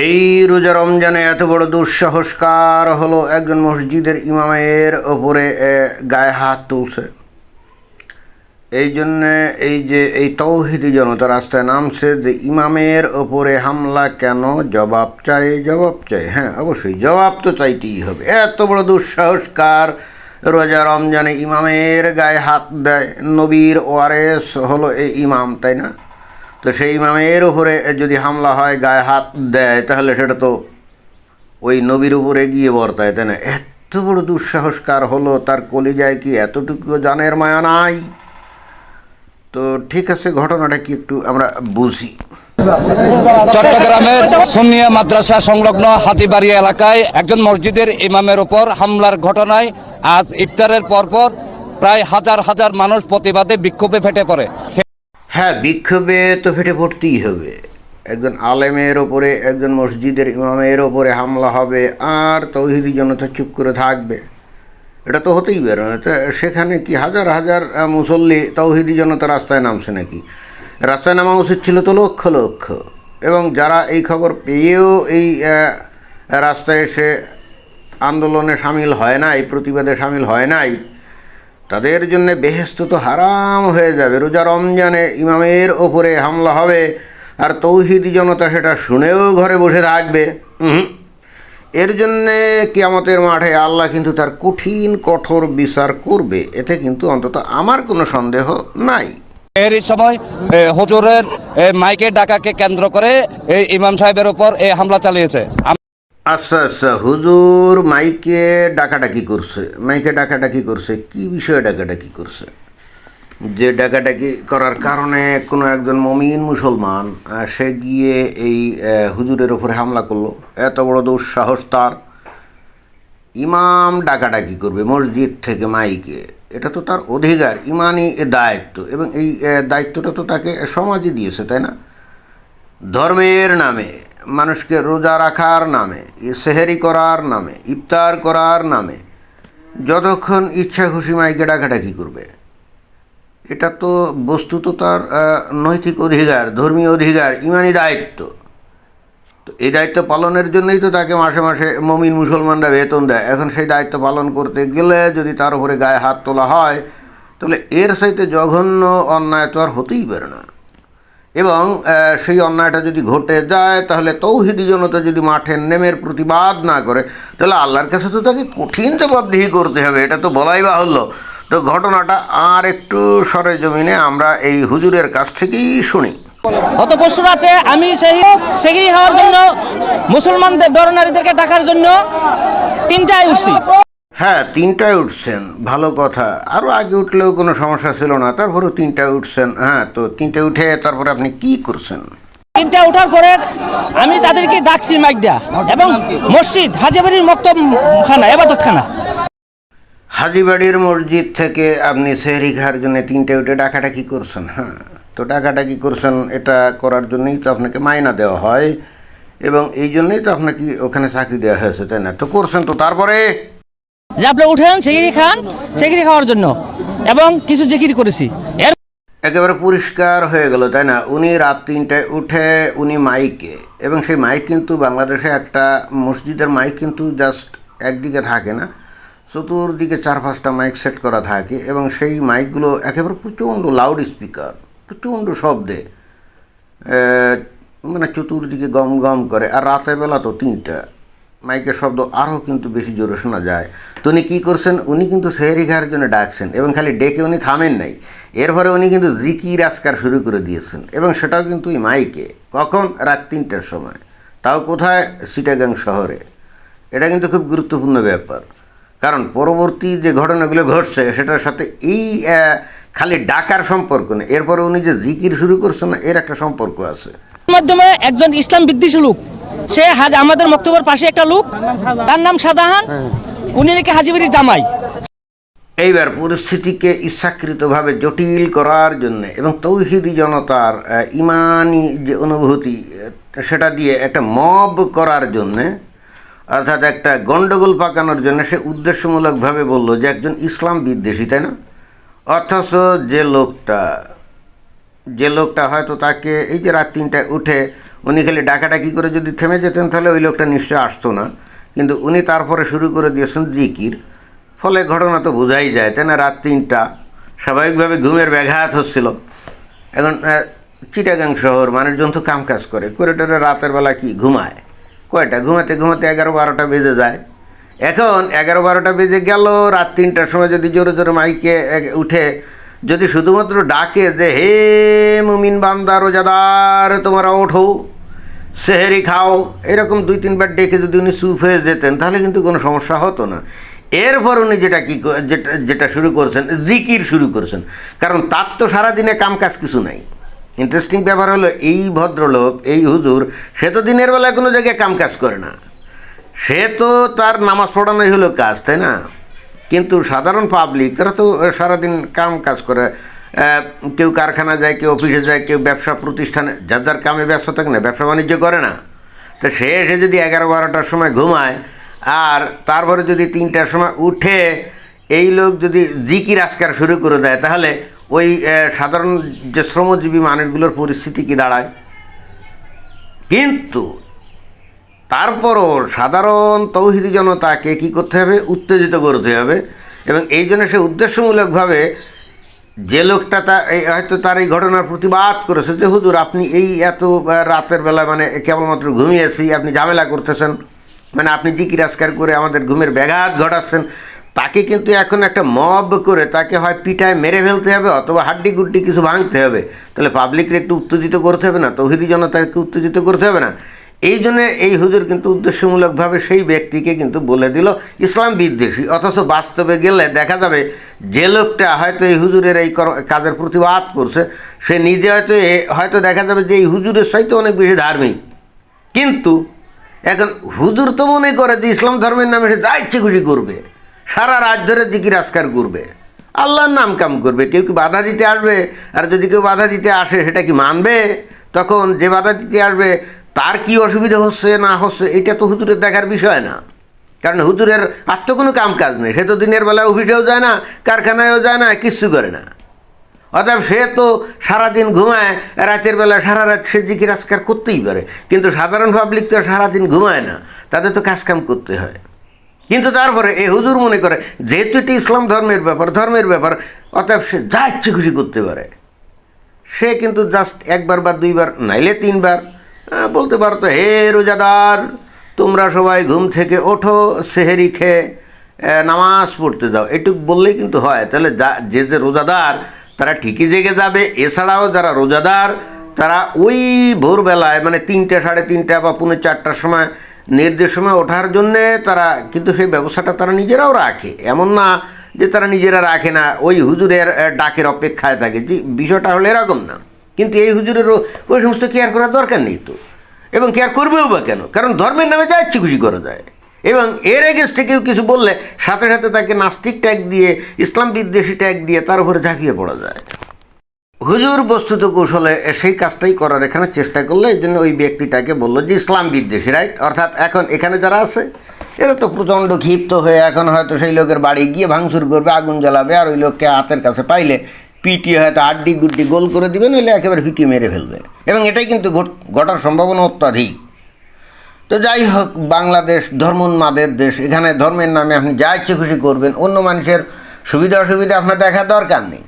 এই রোজা রমজানে এত বড় দুঃসাহসকার হলো একজন মসজিদের ইমামের ওপরে গায়ে হাত তুলছে। এই জন্যে এই তৌহিদি জনতা রাস্তায় নামছে যে ইমামের ওপরে হামলা কেন, জবাব চাই। হ্যাঁ, অবশ্যই জবাব তো চাইতেই হবে। এত বড় দুঃসাহসকার রোজা রমজানে ইমামের গায়ে হাত দেয়। নবীর ওয়ারেস হলো এই ইমাম, তাই না? তো সেই ইমামের উপরে যদি হামলা হয়, গায়ে হাত দেয়, তাহলে সেটা তো ওই নবীর উপরে গিয়ে বর্তায়, তাই না? এত বড় দুঃসাহসকার হলো, তার কলিজায় কি এতটুকু জানের মায়া নাই? তো ঠিক আছে, ঘটনাটা কি একটু আমরা বুঝি। চট্টগ্রামের সুন্নিয়া মাদ্রাসা সংলগ্ন হাতিবাড়িয়া এলাকায় একজন মসজিদের ইমামের উপর হামলার ঘটনায় আজ ইফতারের পরপর প্রায় হাজার হাজার মানুষ প্রতিবাদে বিক্ষোভে ফেটে পড়ে। হ্যাঁ, বিক্ষোভে তো ফেটে পড়তেই হবে। একজন আলেমের ওপরে, একজন মসজিদের ইমামের ওপরে হামলা হবে, আর তৌহিদি জনতা চুপ করে থাকবে? এটা তো হতেই পারে না। তো সেখানে কি হাজার হাজার মুসল্লি তৌহিদি জনতা রাস্তায় নামছে নাকি? রাস্তায় নামা উচিত ছিল তো লক্ষ লক্ষ। এবং যারা এই খবর পেয়েও এই রাস্তায় এসে আন্দোলনে সামিল হয় নাই, প্রতিবাদে সামিল হয় নাই, তাদের জন্য বেহেশত তো হারাম হয়ে যাবে। রোজা রমজানে ইমামের ওপরে হামলা হবে, আর তৌহিদি জনতা সেটা শুনেও ঘরে বসে থাকবে। এর জন্যে কিয়ামতের মাঠে আল্লাহ কিন্তু তার কঠোর বিচার করবে, এতে কিন্তু অন্তত আমার কোনো সন্দেহ নাই। এরই সময় হুজুরের মাইকে ডাকাকে কেন্দ্র করে ইমাম সাহেবের উপর এই হামলা চালিয়েছে। আচ্ছা, হুজুর মাইকে ডাকাডাকি করছে, কি বিষয়ে ডাকাডাকি করছে? যে ডাকাডাকি করার কারণে কোনো একজন মমিন মুসলমান সে গিয়ে এই হুজুরের ওপরে হামলা করলো, এত বড় দুঃসাহস তার! ইমাম ডাকাডাকি করবে মসজিদ থেকে মাইকে, এটা তো তার অধিকার, ইমানি দায়িত্ব, এবং এই দায়িত্বটা তো তাকে সমাজে দিয়েছে, তাই না? ধর্মের নামে, মানুষকে রোজা রাখার নামে, সেহেরি করার নামে, ইফতার করার নামে যতক্ষণ ইচ্ছা খুশি মাইকে ডাকাডাকি করবে, এটা তো বস্তুত তার নৈতিক অধিকার, ধর্মীয় অধিকার, ইমানি দায়িত্ব। তো এই দায়িত্ব পালনের জন্যই তো তাকে মাসে মাসে মমিন মুসলমানরা বেতন দেয়। এখন সেই দায়িত্ব পালন করতে গেলে যদি তার উপরে গায়ে হাত তোলা হয়, তাহলে এর সাথে জঘন্য অন্যায় তো আর হতেই পারে না। এবং সেই অন্যায়টা যদি ঘটে যায়, তাহলে তৌহিদি জনতা যদি মাঠে নেমের প্রতিবাদ না করে, তাহলে আল্লাহর কাছে তো তাকে কঠিন জবাবদিহি করতে হবে, এটা তো বলাই বাহুল্য। তো ঘটনাটা আর একটু সরেজমিনে আমরা এই হুজুরের কাছ থেকেই শুনি। গত পরশু রাতে আমি সেহরি খাওয়ার জন্য মুসলমানদের নরনারীদেরকে ডাকার জন্য 3টায় উঠছি। হ্যাঁ, 3টায় উঠছেন, ভালো কথা। আরও আগে উঠলেও কোনো সমস্যা ছিল না, তারপরেও 3টায় উঠছেন। হ্যাঁ, তো 3টায় উঠে তারপরে আপনি কি করছেন? 3টায় ওঠার পরে আমি তাদেরকে ডাকছি মাইক দেয়া, এবং মসজিদ হাজিবাড়ির মক্তবখানা, ইবাদতখানা, হাজিবাড়ির মসজিদ থেকে আপনি সেহরি খাওয়ার জন্য 3টায় উঠে ডাকাডাকি করছেন। হ্যাঁ, তো ডাকাডাকি করছেন, এটা করার জন্যই তো আপনাকে মাইনা দেওয়া হয়, এবং এই জন্যই তো আপনাকে ওখানে চাকরি দেওয়া হয়েছে, তাই না? তো করছেন, তো তারপরে যে আপনি উঠেন সেহরি খাওয়ার জন্য, এবং কিছু জিকির করেছি। একেবারে পরিষ্কার হয়ে গেল, তাই না? উনি রাত 3টায় উঠে উনি মাইকে, এবং সেই মাইক কিন্তু বাংলাদেশে একটা মসজিদের মাইক কিন্তু জাস্ট একদিকে থাকে না, চতুর্দিকে 4-5টা মাইক সেট করা থাকে, এবং সেই মাইকগুলো একেবারে প্রচণ্ড লাউড স্পিকার, প্রচণ্ড শব্দে, মানে চতুর্দিকে গম গম করে। আর রাতের বেলা তো 3টা মাইকের শব্দ আরও কিন্তু বেশি জোরে শোনা যায়। তো উনি কী করছেন? উনি কিন্তু সেহরি খাওয়ার জন্য ডাকছেন, এবং খালি ডেকে উনি থামেন নাই, এরপরে উনি কিন্তু জিকির আজকার শুরু করে দিয়েছেন, এবং সেটাও কিন্তু ওই মাইকে। কখন? রাত 3টার সময়, তাও কোথায়? চিটাগাং শহরে। এটা কিন্তু খুব গুরুত্বপূর্ণ ব্যাপার, কারণ পরবর্তী যে ঘটনাগুলো ঘটছে সেটার সাথে এই খালি ডাকার সম্পর্ক নেই, এরপরে উনি যে জিকির শুরু করছেন না, এর একটা সম্পর্ক আছে। মাধ্যমে একজন ইসলাম বিদ্বেষী লোক, সে আমাদের মক্তবের পাশে একটা লোক, তার নাম সাদাহান, উনি নাকি হাজিবাড়ির জামাই। এইবার পরিস্থিতিকে ইচ্ছাকৃতভাবে জটিল করার জন্যে এবং তৌহিদি জনতার ইমানি যে অনুভূতি, সেটা দিয়ে একটা মব করার জন্যে, অর্থাৎ একটা গণ্ডগোল পাকানোর জন্য সে উদ্দেশ্যমূলকভাবে বলল যে একজন ইসলাম বিদ্বেষী, তাই না? অথচ যে লোকটা হয়তো তাকে এই যে রাত 3টায় উঠে উনি খালি ডাকাডাকি করে যদি থেমে যেতেন তাহলে ওই লোকটা নিশ্চয় আসতো না, কিন্তু উনি তারপরে শুরু করে দিয়েছেন জিকির। ফলে ঘটনা তো বোঝাই যায়, তাই না? রাত 3টা, স্বাভাবিকভাবে ঘুমের ব্যাঘাত হচ্ছিল। এখন চিটাগাং শহর, মানুষজন তো কাজ করে টোরে রাতের বেলা কি ঘুমায়, কয়টা ঘুমাতে ঘুমাতে 11-12টা বেজে যায়। এখন 11-12টা বেজে গেল, রাত 3টার সময় যদি জোরে জোরে মাইকে উঠে যদি শুধুমাত্র ডাকে যে হে মুমিন বান্দা রোজাদার তোমরা ওঠো সেহেরি খাও, এরকম 2-3 বার ডেকে যদি উনি চুপ হয়ে যেতেন তাহলে কিন্তু কোনো সমস্যা হতো না। এরপর উনি যেটা শুরু করছেন, জিকির শুরু করছেন, কারণ তার তো সারাদিনে কাজ কিছু নাই। ইন্টারেস্টিং ব্যাপার হলো এই ভদ্রলোক, এই হুজুর, সে তো দিনের বেলায় কোনো জায়গায় কাজ করে না, সে তো তার নামাজ পড়ানোই হলো কাজ, তাই না? কিন্তু সাধারণ পাবলিক তারা তো সারাদিন কাজ করে, কেউ কারখানা যায়, কেউ অফিসে যায়, কেউ ব্যবসা প্রতিষ্ঠানে, যার যার কামে ব্যস্ত থাকে না, ব্যবসা বাণিজ্য করে না। তো সে এসে যদি 11-12টার সময় ঘুমায় আর তারপরে যদি 3টার সময় উঠে এই লোক যদি জিকির আজকার শুরু করে দেয়, তাহলে ওই সাধারণ যে শ্রমজীবী মানুষগুলোর পরিস্থিতি কি দাঁড়ায়? কিন্তু তারপরও সাধারণ তৌহিদি জনতাকে কী করতে হবে? উত্তেজিত করতে হবে। এবং এই জন্য সে উদ্দেশ্যমূলকভাবে যে লোকটা হয়তো তার এই ঘটনার প্রতিবাদ করেছে যে হুজুর আপনি এই এত রাতের বেলা মানে কেবলমাত্র ঘুমিয়েছি, আপনি ঝামেলা করতেছেন, মানে আপনি জিকির আজকার করে আমাদের ঘুমের ব্যাঘাত ঘটাচ্ছেন, তাকে কিন্তু এখন একটা মব করে তাকে হয় পিটায় মেরে ফেলতে হবে অথবা হাড্ডি গুড্ডি কিছু ভাঙতে হবে। তাহলে পাবলিককে একটু উত্তেজিত করতে হবে না? তৌহিদি জনতাকে উত্তেজিত করতে হবে না? এই জন্যে এই হুজুর কিন্তু উদ্দেশ্যমূলকভাবে সেই ব্যক্তিকে কিন্তু বলে দিল ইসলাম বিদ্বেষী। অথচ বাস্তবে গেলে দেখা যাবে যে লোকটা হয়তো এই হুজুরের এই কাজের প্রতিবাদ করছে, সে নিজে হয়তো দেখা যাবে যে এই হুজুরের সাথে অনেক বেশি ধার্মিক, কিন্তু এখন হুজুর তো মনে করে যে ইসলাম ধর্মের নামে সে যা ইচ্ছে খুশি করবে, সারা রাত ধরে জিকির আজকার করবে, আল্লাহর নাম কাম করবে। কেউ কি বাধা দিতে আসবে? আর যদি কেউ বাধা দিতে আসে সেটা কি মানবে? তখন যে বাধা দিতে আসবে তার কি অসুবিধা হচ্ছে না হচ্ছে এটা তো হুজুরের দেখার বিষয় না, কারণ হুজুরের আর তো কোনো কাজ নেই। সে তো দিনের বেলা অফিসেও যায় না, কারখানায়ও যায় না, কিচ্ছু করে না। অতএব সে তো সারাদিন ঘুমায়, রাতের বেলা সারা রাত সে জিকির আজকার করতেই পারে। কিন্তু সাধারণ পাবলিক তো সারাদিন ঘুমায় না, তাদের তো কাম করতে হয়। কিন্তু তারপরে এই হুজুর মনে করে যেহেতু এটি ইসলাম ধর্মের ব্যাপার, অতএব সে যা ইচ্ছে খুশি করতে পারে। সে কিন্তু জাস্ট 1বার বা 2বার নাইলে 3বার বলতে পারতো হে রোজাদার তোমরা সবাই ঘুম থেকে ওঠো, সেহেরি খেয়ে নামাজ পড়তে যাও, এটুক বললেই কিন্তু হয়। তাহলে যে রোজাদার তারা ঠিকই জেগে যাবে। এছাড়াও যারা রোজাদার তারা ওই ভোরবেলায় মানে 3টে, 3:30 বা 3:45টার সময় নির্দিষ্ট সময় ওঠার জন্যে তারা কিন্তু সেই ব্যবস্থাটা তারা নিজেরাও রাখে। এমন না যে তারা নিজেরা রাখে না, ওই হুজুরের ডাকের অপেক্ষায় থাকে, যে বিষয়টা হলো এরকম না। কিন্তু এই হুজুরেরও ওই সমস্ত কেয়ার করার দরকার নেই তো, এবং কেয়ার করবেও বা কেন? কারণ ধর্মের নামে যা ইচ্ছে খুশি করা যায়। এবং এর এগেনস্টে কেউ কিছু বললে সাথে সাথে তাকে নাস্তিক ট্যাগ দিয়ে, ইসলাম বিদ্বেষী ট্যাগ দিয়ে তার উপরে ঝাঁপিয়ে পড়া যায়। হুজুর বস্তুত কৌশলে সেই কাজটাই করার এখানে চেষ্টা করলো। এই জন্য ওই ব্যক্তিটাকে বললো যে ইসলাম বিদ্বেষী, রাইট? অর্থাৎ এখন এখানে যারা আছে এরা তো প্রচণ্ড ক্ষিপ্ত হয়ে এখন হয়তো সেই লোকের বাড়ি গিয়ে ভাঙচুর করবে, আগুন জ্বালাবে, আর ওই লোককে হাতের কাছে পাইলে পিটিয়ে হয়তো আড্ডি গুড্ডি গোল করে দিবে, নইলে একেবারে পিটিয়ে মেরে ফেলবে। এবং এটাই কিন্তু ঘটার সম্ভাবনা অত্যাধিক। তো যাই হোক, বাংলাদেশ ধর্মোন্মাদের দেশ, এখানে ধর্মের নামে আপনি যা ইচ্ছে খুশি করবেন, অন্য মানুষের সুবিধা অসুবিধা আপনার দেখার দরকার নেই।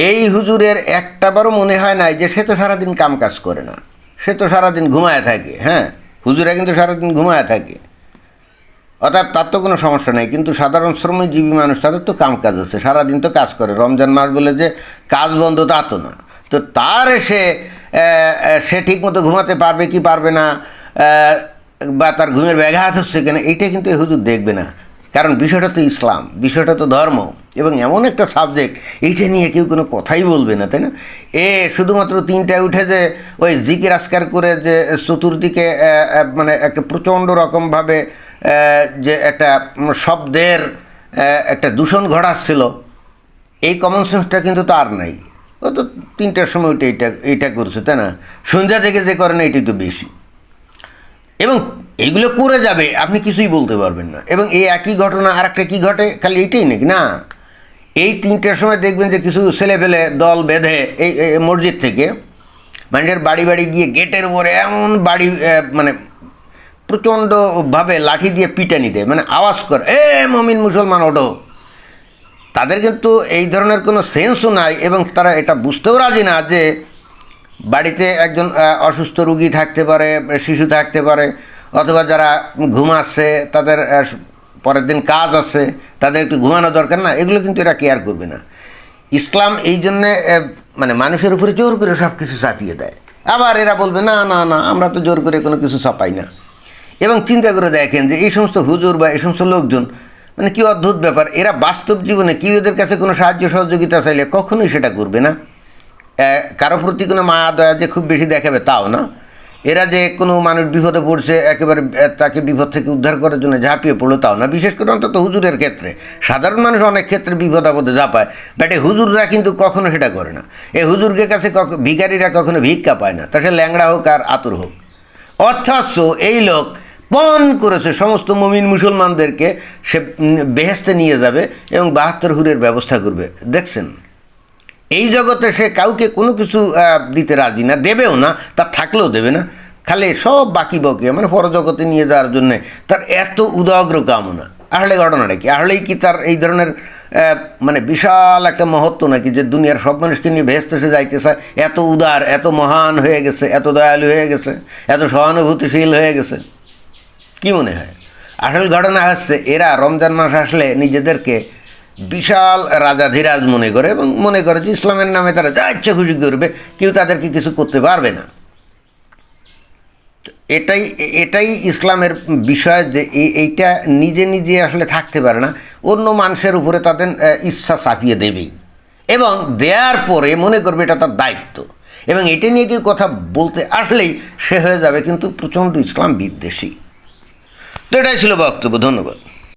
এই হুজুরের একটাবারও মনে হয় নাই যে সে তো সারাদিন কাজ করে না, সে তো সারাদিন ঘুমায় থাকে। হ্যাঁ, হুজুরা কিন্তু সারাদিন ঘুমায় থাকে, অর্থাৎ তার তো কোনো সমস্যা নেই। কিন্তু সাধারণ শ্রমজীবী মানুষ, তাদের তো কাজ আছে, সারাদিন তো কাজ করে। রমজান মাস বলে যে কাজ বন্ধ তা তো না। তো তার সে ঠিকমতো ঘুমাতে পারবে কি পারবে না, বা তার ঘুমের ব্যাঘাত হচ্ছে কেন, এইটা কিন্তু এই হুজুর দেখবে না। কারণ বিষয়টা তো ইসলাম, বিষয়টা তো ধর্ম, এবং এমন একটা সাবজেক্ট, এইটা নিয়ে কেউ কোনো কথাই বলবে না, তাই না? শুধুমাত্র 3টায় উঠে যে ওই জিকির আজকার করে যে চতুর্দিকে মানে একটা প্রচণ্ড রকমভাবে যে একটা শব্দের একটা দূষণ ঘটাচ্ছিল, এই কমন সেন্সটা কিন্তু তার নাই। ও তো 3টার সময় উঠে এইটা করছে, তাই না? সন্ধ্যা থেকে যে করে না এটাই তো বেশি, এবং এইগুলো করে যাবে, আপনি কিছুই বলতে পারবেন না। এবং এই একই ঘটনা আর একটা কী ঘটে, খালি এইটাই নাকি না, এই 3টার সময় দেখবেন যে কিছু ছেলেপেলে দল বেঁধে এই মসজিদ থেকে মানুষের বাড়ি বাড়ি গিয়ে গেটের উপরে এমন বাড়ি মানে প্রচণ্ডভাবে লাঠি দিয়ে পিটানি দেয়, মানে আওয়াজ করে, মমিন মুসলমান ওঠো। তাদের কিন্তু এই ধরনের কোনো সেন্সও নাই এবং তারা এটা বুঝতেও রাজি না যে বাড়িতে একজন অসুস্থ রুগী থাকতে পারে, শিশু থাকতে পারে, অথবা যারা ঘুমাচ্ছে তাদের পরের দিন কাজ আছে, তাদের একটু ঘুমানো দরকার না, এগুলো কিন্তু এরা কেয়ার করবে না। ইসলাম এই জন্যে মানে মানুষের উপরে জোর করে সব কিছু চাপিয়ে দেয়। আবার এরা বলবে না না না, আমরা তো জোর করে কোনো কিছু চাপাই না। এবং চিন্তা করে দেখেন যে এই সমস্ত হুজুর বা এই সমস্ত লোকজন, মানে কি অদ্ভুত ব্যাপার, এরা বাস্তব জীবনে কি ওদের কাছে কোনো সাহায্য সহযোগিতা চাইলে কখনোই সেটা করবে না। কারো প্রতি কোনো মায়া দয়া যে খুব বেশি দেখাবে তাও না। এরা যে কোনো মানুষ বিপদে পড়ছে একেবারে তাকে বিপদ থেকে উদ্ধার করার জন্য ঝাঁপিয়ে পড়লো তাও না, বিশেষ করে অন্তত হুজুরের ক্ষেত্রে। সাধারণ মানুষ অনেক ক্ষেত্রে বিপদ আপদে ঝাঁপায়, বাট এই হুজুররা কিন্তু কখনো সেটা করে না। এই হুজুরকে কাছে ভিখারিরা কখনো ভিক্ষা পায় না, তা সে ল্যাংড়া হোক আর আতুর হোক। অথচ এই লোক পণ করেছে সমস্ত মুমিন মুসলমানদেরকে সে বেহেশতে নিয়ে যাবে এবং 72 হুরের ব্যবস্থা করবে। দেখছেন, এই জগতে সে কাউকে কোনো কিছু দিতে রাজি না, দেবেও না, তার থাকলেও দেবে না, খালি সব বাকি বকে মানে পরজগতে নিয়ে যাওয়ার জন্যে তার এত উদাগ্র কামনা। আসলে ঘটনাটা কি? আসলেই কি তার এই ধরনের মানে বিশাল একটা মহত্ব নাকি যে দুনিয়ার সব মানুষকে নিয়ে বেহেশতে সে যাইতে চায়? এত উদার, এত মহান হয়ে গেছে, এত দয়ালু হয়ে গেছে, এত সহানুভূতিশীল হয়ে গেছে? কি মনে হয়? আসল ঘটনা হচ্ছে এরা রমজান মাস আসলে নিজেদেরকে বিশাল রাজাধিরাজ মনে করে এবং মনে করে যে ইসলামের নামে তারা যা ইচ্ছা খুশি করবে, কেউ তাদেরকে কিছু করতে পারবে না। এটাই ইসলামের বিষয় যে এইটা নিজে নিজে আসলে থাকতে পারে না, অন্য মানুষের উপরে তাদের ইচ্ছা চাপিয়ে দেবেই এবং দেওয়ার পরে মনে করবে এটা তার দায়িত্ব, এবং এটা নিয়ে কেউ কথা বলতে আসলেই সে হয়ে যাবে কিন্তু প্রচণ্ড ইসলাম বিদ্বেষী। তো এটাই ছিল বক্তব্য। ধন্যবাদ।